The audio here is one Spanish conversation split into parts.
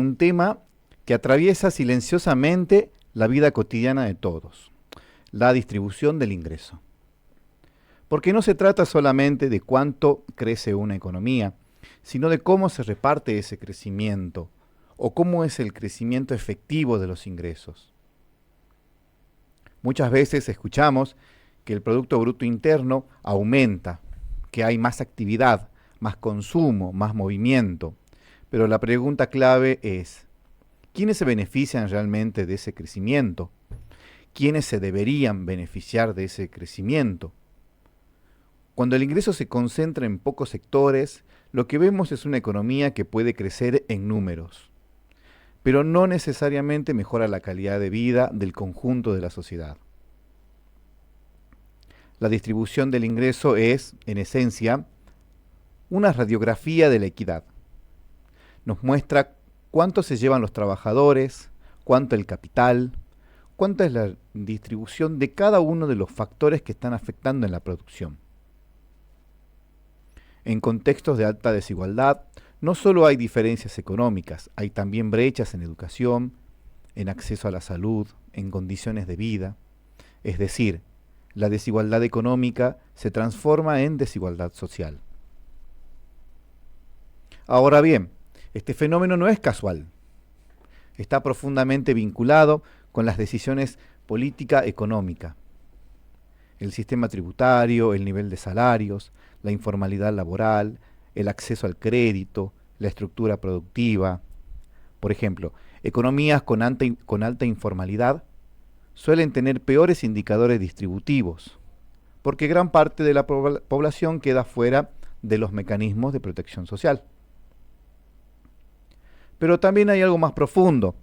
un tema que atraviesa silenciosamente la vida cotidiana de todos, la distribución del ingreso. Porque no se trata solamente de cuánto crece una economía, sino de cómo se reparte ese crecimiento o cómo es el crecimiento efectivo de los ingresos. Muchas veces escuchamos que el Producto Bruto Interno aumenta, que hay más actividad, más consumo, más movimiento. Pero la pregunta clave es, ¿quiénes se benefician realmente de ese crecimiento? ¿Quiénes se deberían beneficiar de ese crecimiento? Cuando el ingreso se concentra en pocos sectores, lo que vemos es una economía que puede crecer en números, pero no necesariamente mejora la calidad de vida del conjunto de la sociedad. La distribución del ingreso es, en esencia, una radiografía de la equidad. Nos muestra cuánto se llevan los trabajadores, cuánto el capital, cuánta es la distribución de cada uno de los factores que están afectando en la producción. En contextos de alta desigualdad, no solo hay diferencias económicas, hay también brechas en educación, en acceso a la salud, en condiciones de vida. Es decir, la desigualdad económica se transforma en desigualdad social. Ahora bien, este fenómeno no es casual. Está profundamente vinculado con las decisiones política económica. El sistema tributario, el nivel de salarios, la informalidad laboral, el acceso al crédito, la estructura productiva. Por ejemplo, economías con alta informalidad suelen tener peores indicadores distributivos, porque gran parte de la población queda fuera de los mecanismos de protección social. Pero también hay algo más profundo.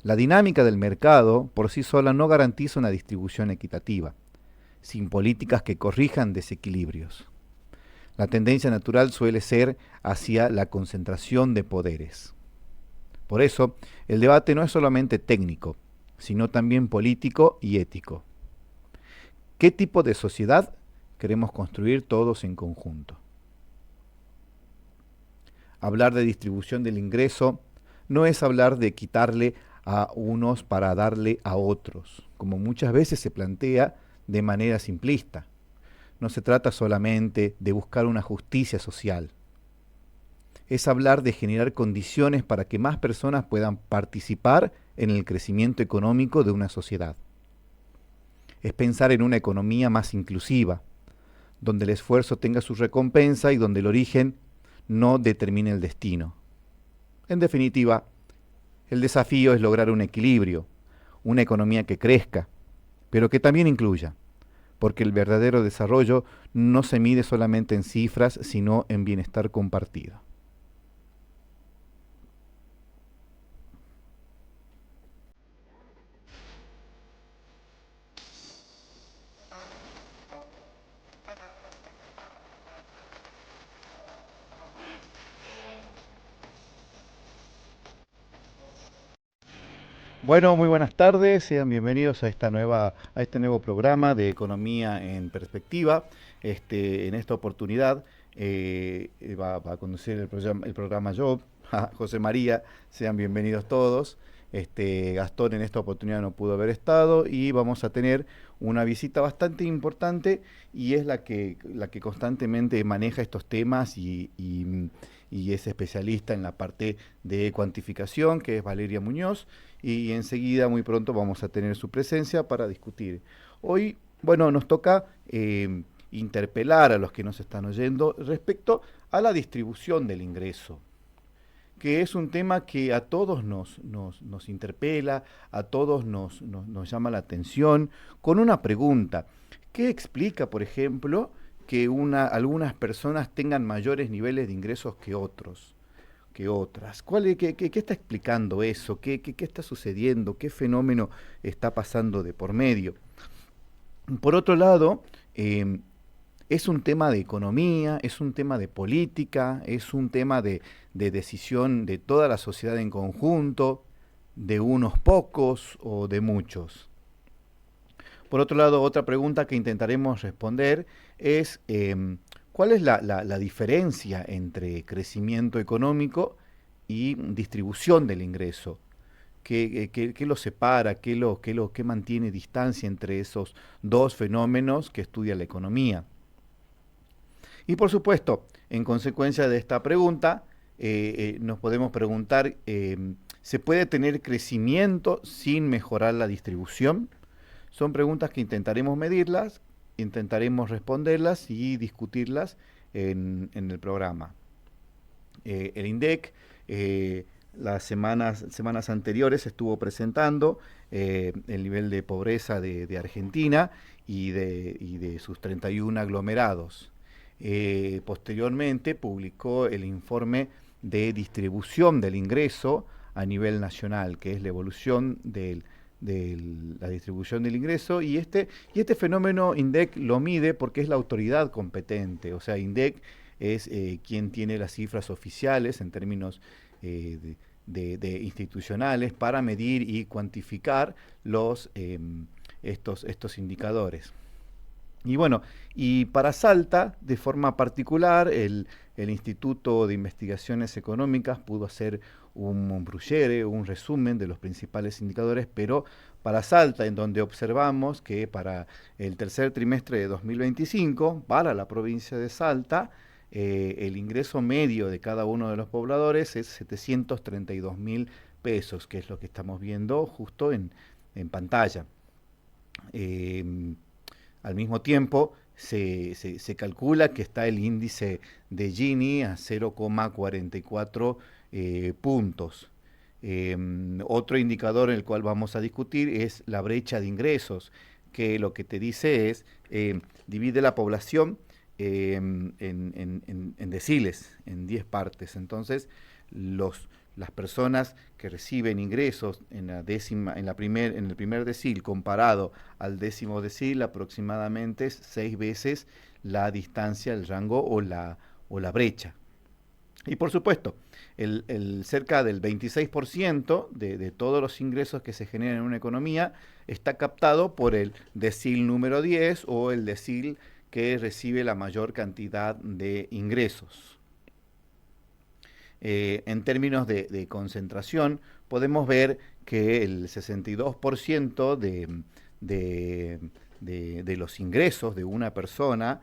La dinámica del mercado por sí sola no garantiza una distribución equitativa, sin políticas que corrijan desequilibrios. La tendencia natural suele ser hacia la concentración de poderes. Por eso, el debate no es solamente técnico, sino también político y ético. ¿Qué tipo de sociedad queremos construir todos en conjunto? Hablar de distribución del ingreso no es hablar de quitarle a unos para darle a otros, como muchas veces se plantea de manera simplista. No se trata solamente de buscar una justicia social. Es hablar de generar condiciones para que más personas puedan participar en el crecimiento económico de una sociedad. Es pensar en una economía más inclusiva, donde el esfuerzo tenga su recompensa y donde el origen no determine el destino. En definitiva, el desafío es lograr un equilibrio, una economía que crezca, pero que también incluya, porque el verdadero desarrollo no se mide solamente en cifras, sino en bienestar compartido. Bueno, muy buenas tardes, sean bienvenidos a este nuevo programa de Economía en Perspectiva. En esta oportunidad va a conducir el programa yo, José María, sean bienvenidos todos. Gastón en esta oportunidad no pudo haber estado y vamos a tener una visita bastante importante y es la que constantemente maneja estos temas y es especialista en la parte de cuantificación, que es Valeria Muñoz, y enseguida, muy pronto, vamos a tener su presencia para discutir. Hoy, bueno, nos toca interpelar a los que nos están oyendo respecto a la distribución del ingreso, que es un tema que a todos nos interpela, a todos nos llama la atención, con una pregunta. ¿Qué explica, por ejemplo, que algunas personas tengan mayores niveles de ingresos que otros, que otras? ¿Qué está explicando eso? ¿Qué está sucediendo? ¿Qué fenómeno está pasando de por medio? Por otro lado, es un tema de economía, es un tema de política, es un tema de decisión de toda la sociedad en conjunto, de unos pocos o de muchos. Por otro lado, otra pregunta que intentaremos responder es ¿cuál es la diferencia entre crecimiento económico y distribución del ingreso. ¿Qué lo separa? ¿Qué mantiene distancia entre esos dos fenómenos que estudia la economía? Y por supuesto, en consecuencia de esta pregunta, nos podemos preguntar, ¿se puede tener crecimiento sin mejorar la distribución? Son preguntas que intentaremos medirlas, intentaremos responderlas y discutirlas en el programa. El INDEC, las semanas anteriores estuvo presentando el nivel de pobreza de Argentina y de sus 31 aglomerados. Posteriormente publicó el informe de distribución del ingreso a nivel nacional, que es la evolución de la distribución del ingreso, y este fenómeno INDEC lo mide porque es la autoridad competente. O sea, INDEC es quien tiene las cifras oficiales en términos de institucionales para medir y cuantificar estos indicadores. Y bueno, y para Salta, de forma particular, el Instituto de Investigaciones Económicas pudo hacer un brochure, un resumen de los principales indicadores, pero para Salta, en donde observamos que para el tercer trimestre de 2025, para la provincia de Salta, el ingreso medio de cada uno de los pobladores es 732.000 pesos, que es lo que estamos viendo justo en pantalla. Al mismo tiempo, se calcula que está el índice de Gini a 0,44 puntos. Otro indicador en el cual vamos a discutir es la brecha de ingresos, que lo que te dice es, divide la población en deciles, en 10 partes. Entonces, las personas que reciben ingresos en el primer decil comparado al décimo decil, aproximadamente es 6 veces la distancia, el rango o la brecha. Y por supuesto, cerca del 26% de todos los ingresos que se generan en una economía está captado por el decil número 10 o el decil que recibe la mayor cantidad de ingresos. En términos de concentración, podemos ver que el 62% de los ingresos de una persona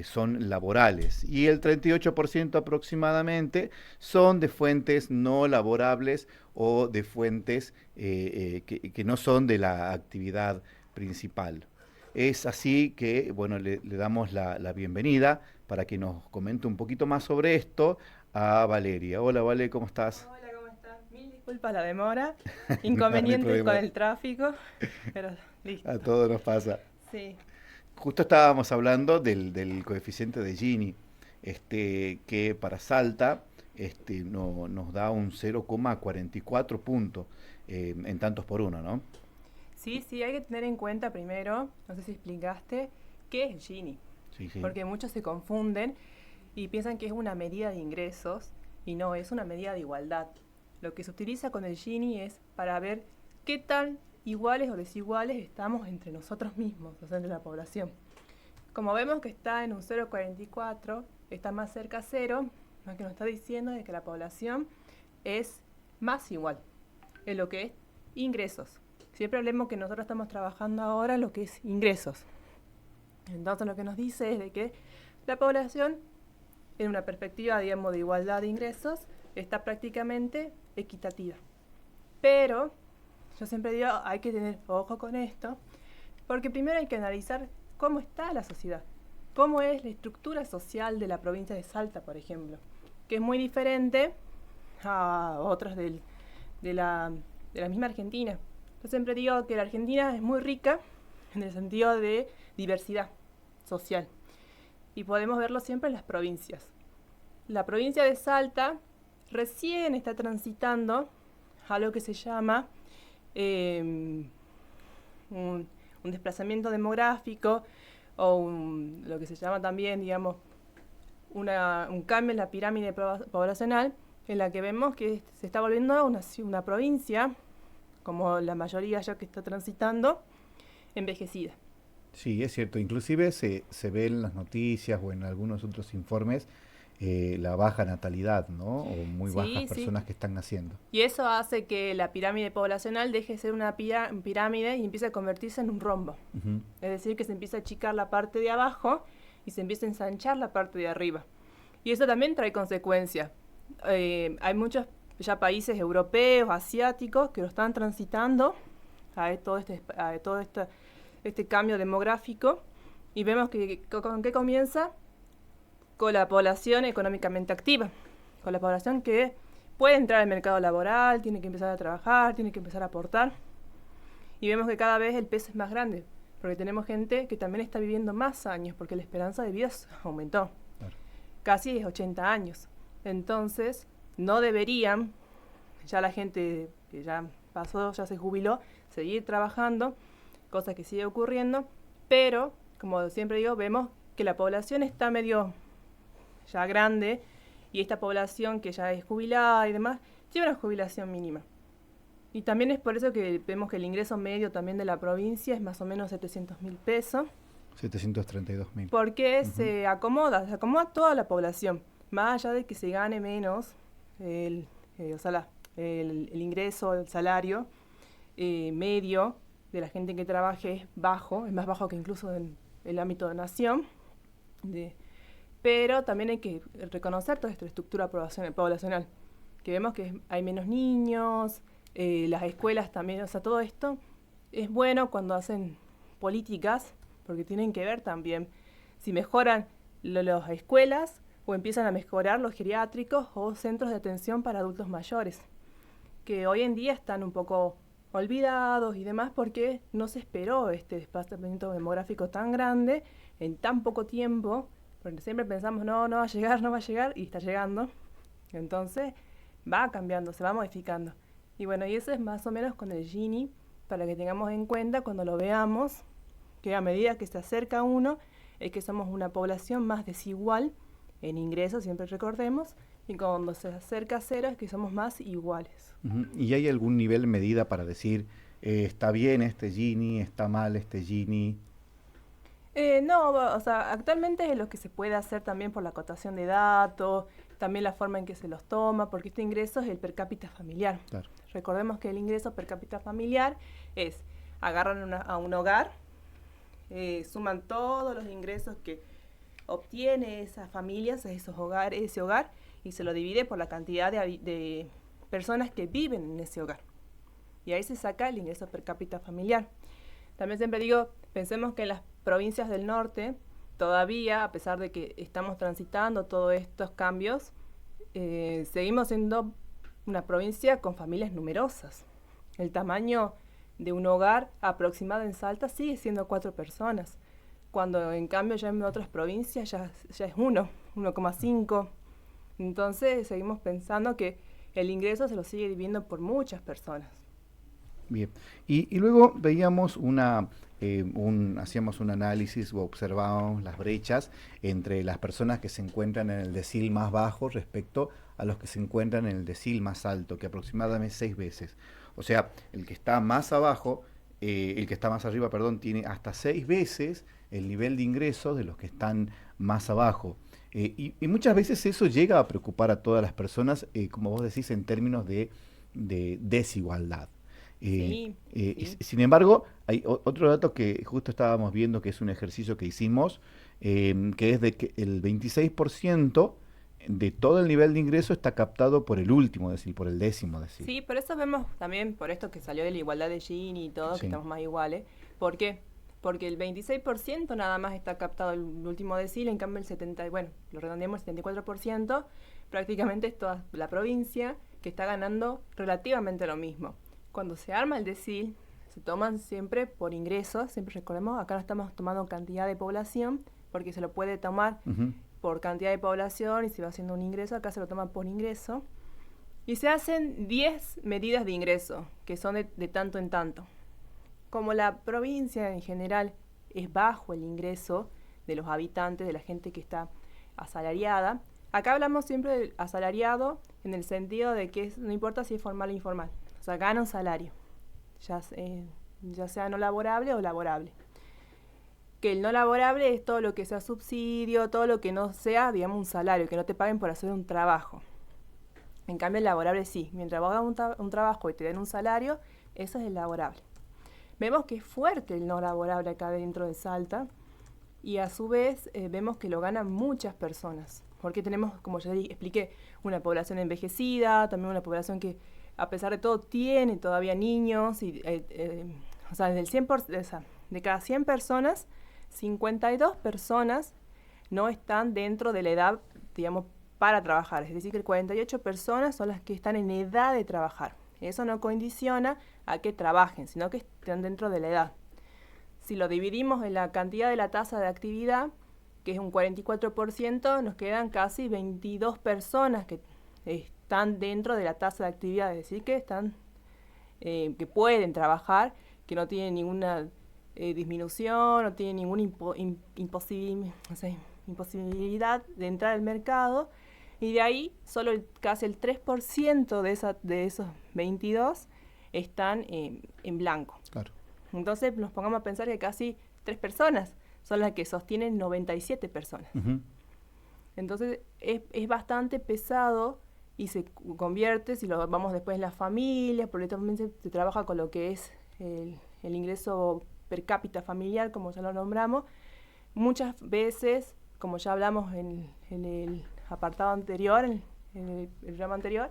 son laborales y el 38% aproximadamente son de fuentes no laborables o de fuentes que no son de la actividad principal. Es así que, bueno, le damos la bienvenida para que nos comente un poquito más sobre esto a Valeria. Hola, Vale, ¿cómo estás? Hola, ¿cómo estás? Mil disculpas la demora, No, no hay inconvenientes con problema. el tráfico, pero A listo. todos nos pasa. Sí, Justo estábamos hablando del coeficiente de Gini, que para Salta nos da un 0,44 puntos en tantos por uno, ¿no? sí, hay que tener en cuenta primero, no sé si explicaste, qué es Gini, Sí, sí. porque muchos se confunden y piensan que es una medida de ingresos y no, es una medida de igualdad. Lo que se utiliza con el Gini es para ver qué tan iguales o desiguales estamos entre nosotros mismos, o sea, entre la población. Como vemos que está en un 0,44, está más cerca a cero, lo que nos está diciendo es que la población es más igual en lo que es ingresos. Siempre hablemos que nosotros estamos trabajando ahora en lo que es ingresos. Entonces lo que nos dice es de que la población, en una perspectiva, digamos, de igualdad de ingresos, está prácticamente equitativa. Pero yo siempre digo, hay que tener ojo con esto, porque primero hay que analizar cómo está la sociedad, cómo es la estructura social de la provincia de Salta, por ejemplo, que es muy diferente a otras de la misma Argentina. Yo siempre digo que la Argentina es muy rica en el sentido de diversidad social y podemos verlo siempre en las provincias. La provincia de Salta recién está transitando a lo que se llama un desplazamiento demográfico o lo que se llama también, digamos, un cambio en la pirámide poblacional, en la que vemos que se está volviendo una provincia, como la mayoría ya que está transitando, envejecida. Sí, es cierto. Inclusive se ve en las noticias o en algunos otros informes la baja natalidad, ¿no? O muy bajas Sí, sí. personas que están naciendo. Y eso hace que la pirámide poblacional deje de ser una pirámide y empiece a convertirse en un rombo. Ujú. Es decir, que se empieza a achicar la parte de abajo y se empieza a ensanchar la parte de arriba. Y eso también trae consecuencias. Hay muchos ya países europeos, asiáticos, que lo están transitando a todo este cambio demográfico. Y vemos que con qué comienza, con la población económicamente activa, con la población que puede entrar al mercado laboral, tiene que empezar a trabajar, tiene que empezar a aportar. Y vemos que cada vez el peso es más grande, porque tenemos gente que también está viviendo más años, porque la esperanza de vida aumentó. Claro. Casi es 80 años. Entonces, no deberían, ya la gente que ya pasó, ya se jubiló, seguir trabajando, cosa que sigue ocurriendo, pero, como siempre digo, vemos que la población está medio ya grande, y esta población que ya es jubilada y demás, tiene una jubilación mínima. Y también es por eso que vemos que el ingreso medio también de la provincia es más o menos 700.000 pesos, 732.000. porque Ujú. se acomoda toda la población, más allá de que se gane menos o sea, el ingreso, el salario medio de la gente que trabaje es bajo, es más bajo que incluso en el ámbito de nación, pero también hay que reconocer toda esta estructura poblacional, que vemos que hay menos niños, las escuelas también, o sea, todo esto es bueno cuando hacen políticas, porque tienen que ver también si mejoran las escuelas o empiezan a mejorar los geriátricos o centros de atención para adultos mayores, que hoy en día están un poco olvidados y demás porque no se esperó este desplazamiento demográfico tan grande en tan poco tiempo, porque siempre pensamos, no va a llegar, no va a llegar, y está llegando. Entonces va cambiando, se va modificando. Y bueno, y eso es más o menos con el Gini, para que tengamos en cuenta cuando lo veamos, que a medida que se acerca uno, es que somos una población más desigual en ingresos, siempre recordemos, y cuando se acerca a cero es que somos más iguales. Ujú. ¿Y hay algún nivel medida para decir, está bien este Gini, está mal este Gini? No, o sea, actualmente es lo que se puede hacer también por la acotación de datos, también la forma en que se los toma, porque este ingreso es el per cápita familiar. Claro. Recordemos que el ingreso per cápita familiar es, agarran a un hogar, suman todos los ingresos que obtiene esas familias, ese hogar, y se lo divide por la cantidad de personas que viven en ese hogar. Y ahí se saca el ingreso per cápita familiar. También siempre digo, pensemos que en las provincias del norte, todavía, a pesar de que estamos transitando todos estos cambios, seguimos siendo una provincia con familias numerosas. El tamaño de un hogar aproximado en Salta sigue siendo 4 personas, cuando en cambio ya en otras provincias ya es 1,5. Entonces seguimos pensando que el ingreso se lo sigue dividiendo por muchas personas. Bien. Y luego veíamos hacíamos un análisis o observábamos las brechas entre las personas que se encuentran en el decil más bajo respecto a los que se encuentran en el decil más alto, que aproximadamente 6 veces. O sea, el que está más abajo, el que está más arriba, perdón, tiene hasta 6 veces el nivel de ingresos de los que están más abajo. Y muchas veces eso llega a preocupar a todas las personas, como vos decís, en términos de desigualdad. Sí, sí. Sin embargo, hay otro dato que justo estábamos viendo, que es un ejercicio que hicimos, que es de que el 26% de todo el nivel de ingreso está captado por el último decil, por el décimo decil. Sí, por eso vemos también, por esto que salió de la igualdad de Gini y todo, que Sí. estamos más iguales. ¿Por qué? Porque el 26% nada más está captado el último decil, en cambio el 70, bueno, lo redondeamos, el 74%, prácticamente es toda la provincia que está ganando relativamente lo mismo. Cuando se arma el decil, se toman siempre por ingresos, siempre recordemos, acá no estamos tomando cantidad de población, porque se lo puede tomar Ujú. por cantidad de población y se va haciendo un ingreso, acá se lo toma por ingreso. Y se hacen 10 medidas de ingreso, que son de tanto en tanto. Como la provincia en general es bajo el ingreso de los habitantes, de la gente que está asalariada, acá hablamos siempre del asalariado en el sentido de que no importa si es formal o informal, o sea, gana un salario, ya sea no laborable o laborable. que el no laborable es todo lo que sea subsidio, todo lo que no sea, digamos, un salario, que no te paguen por hacer un trabajo. En cambio, el laborable sí. Mientras vos hagas un trabajo y te den un salario, eso es el laborable. Vemos que es fuerte el no laborable acá dentro de Salta y a su vez vemos que lo ganan muchas personas. Porque tenemos, como ya expliqué, una población envejecida, también una población que a pesar de todo tiene todavía niños. Y, o sea, de cada 100 personas, 52 personas no están dentro de la edad, digamos, para trabajar. Es decir, que 48 personas son las que están en edad de trabajar. Eso no condiciona a que trabajen, sino que estén dentro de la edad. Si lo dividimos en la cantidad de la tasa de actividad, que es un 44%, nos quedan casi 22 personas que están dentro de la tasa de actividad, es decir, que están que pueden trabajar, que no tienen ninguna disminución, no tienen ninguna imposibilidad de entrar al mercado, y de ahí solo casi el 3% de esos 22 están en blanco. Claro. Entonces nos pongamos a pensar que casi 3 personas son las que sostienen 97 personas. Uh-huh. Entonces es bastante pesado y se convierte, si lo vamos después en las familias, porque también se trabaja con lo que es el ingreso per cápita familiar, como ya lo nombramos. Muchas veces, como ya hablamos en el apartado anterior, en el programa anterior,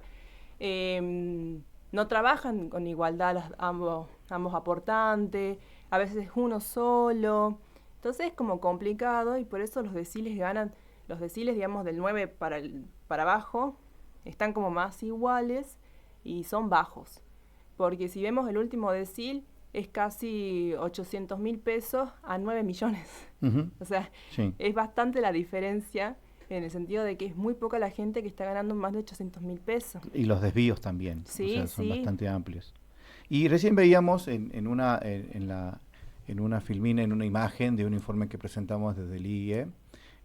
no trabajan con igualdad ambos aportantes, a veces es uno solo. Entonces es como complicado y por eso los deciles ganan, los deciles, digamos, del 9 para abajo, están como más iguales y son bajos. Porque si vemos el último decil, es casi 800.000 pesos a 9 millones. Uh-huh. O sea, sí. Es bastante la diferencia en el sentido de que es muy poca la gente que está ganando más de 800.000 pesos. Y los desvíos también, sí, o sea, son sí. bastante amplios. Y recién veíamos en una filmina, en una imagen de un informe que presentamos desde el IE,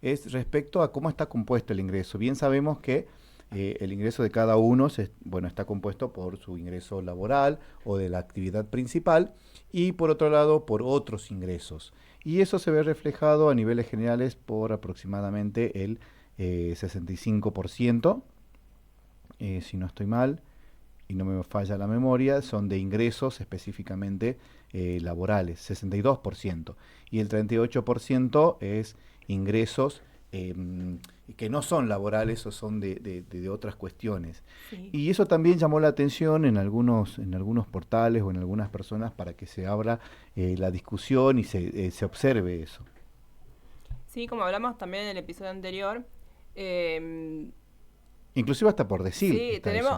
es respecto a cómo está compuesto el ingreso. Bien sabemos que el ingreso de cada uno está compuesto por su ingreso laboral o de la actividad principal y por otro lado por otros ingresos. Y eso se ve reflejado a niveles generales por aproximadamente el 65%, si no estoy mal y no me falla la memoria, son de ingresos específicamente laborales, 62%. Y el 38% es ingresos que no son laborales o son de otras cuestiones. Sí. Y eso también llamó la atención en algunos portales o en algunas personas para que se abra la discusión y se observe eso. Sí, como hablamos también en el episodio anterior. Inclusive hasta por decir. Sí, tenemos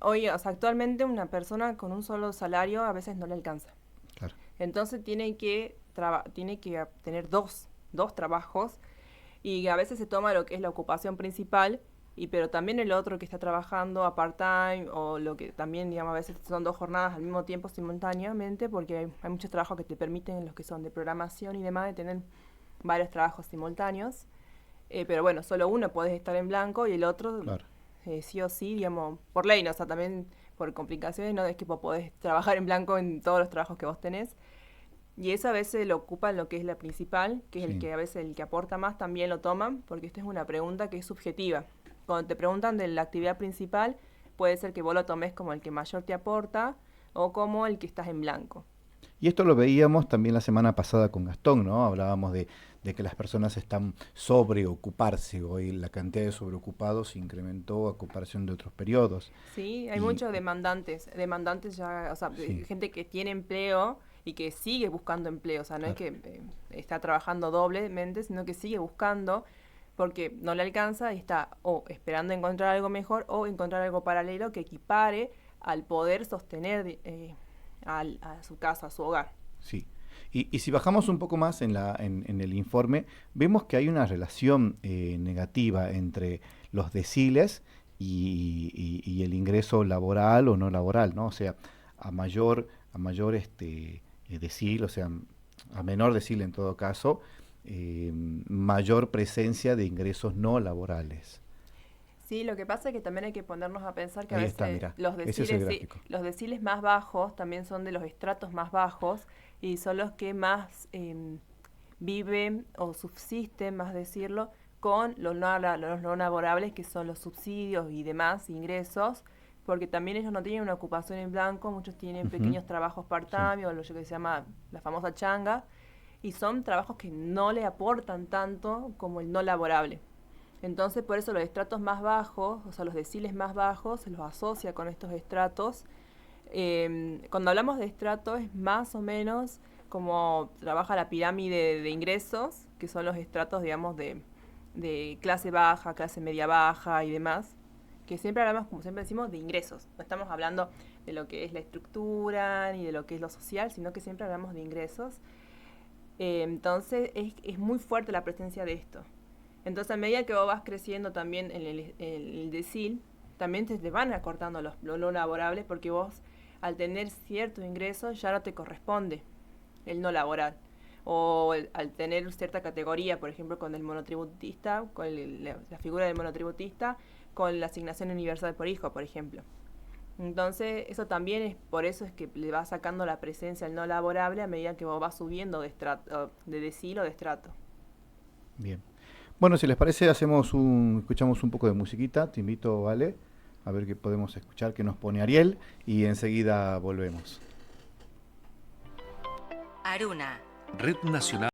hoy, o sea, actualmente una persona con un solo salario a veces no le alcanza. Claro. Entonces tiene que tener dos trabajos y a veces se toma lo que es la ocupación principal, pero también el otro que está trabajando a part-time o lo que también, digamos, a veces son 2 jornadas al mismo tiempo simultáneamente, porque hay muchos trabajos que te permiten, los que son de programación y demás, de tener varios trabajos simultáneos. Pero bueno, solo uno podés estar en blanco y el otro, Claro. Sí o sí, digamos, por ley, ¿no? O sea, también por complicaciones, no es que vos podés trabajar en blanco en todos los trabajos que vos tenés. Y eso a veces lo ocupan lo que es la principal, que es Sí. el que a veces el que aporta más también lo toman, porque esta es una pregunta que es subjetiva. Cuando te preguntan de la actividad principal, puede ser que vos lo tomes como el que mayor te aporta o como el que estás en blanco. Y esto lo veíamos también la semana pasada con Gastón, ¿no? Hablábamos de que las personas están sobreocuparse. Hoy la cantidad de sobreocupados incrementó a comparación de otros periodos. Sí, hay muchos demandantes ya, o sea, Sí. gente que tiene empleo y que sigue buscando empleo, o sea, no Claro. es que está trabajando doblemente, sino que sigue buscando porque no le alcanza y está o esperando encontrar algo mejor o encontrar algo paralelo que equipare al poder sostener a su casa, a su hogar. Sí. Y si bajamos un poco más en el informe, vemos que hay una relación negativa entre los deciles y el ingreso laboral o no laboral, ¿no? O sea, a mayor decil, o sea, a menor decil en todo caso, mayor presencia de ingresos no laborales. Sí, lo que pasa es que también hay que ponernos a pensar que Ahí a está, veces mirá, los ese es el deciles, gráfico. los deciles más bajos también son de los estratos más bajos y son los que más viven o subsisten, más decirlo, con los no laborables, que son los subsidios y demás ingresos, porque también ellos no tienen una ocupación en blanco, muchos tienen pequeños trabajos part-time, o lo que se llama la famosa changa, y son trabajos que no le aportan tanto como el no laborable. Entonces, por eso los estratos más bajos, o sea, los deciles más bajos, se los asocia con estos estratos. Cuando hablamos de estratos, es más o menos como trabaja la pirámide de ingresos, que son los estratos, digamos, de clase baja, clase media baja y demás, que siempre hablamos, como siempre decimos, de ingresos. No estamos hablando de lo que es la estructura ni de lo que es lo social, sino que siempre hablamos de ingresos. Entonces, es muy fuerte la presencia de esto. Entonces, a medida que vos vas creciendo también en el decil, también se te van acortando los no laborables, porque vos, al tener ciertos ingresos, ya no te corresponde el no laboral. O al tener cierta categoría, por ejemplo, con el monotributista, con la figura del monotributista, con la asignación universal por hijo, por ejemplo. Entonces, eso también es, por eso es que le va sacando la presencia al no laborable a medida que vos vas subiendo de decil o de estrato. Bien. Bueno, si les parece, escuchamos un poco de musiquita. Te invito, Vale, a ver qué podemos escuchar, que nos pone Ariel, y enseguida volvemos. Aruna, Red Nacional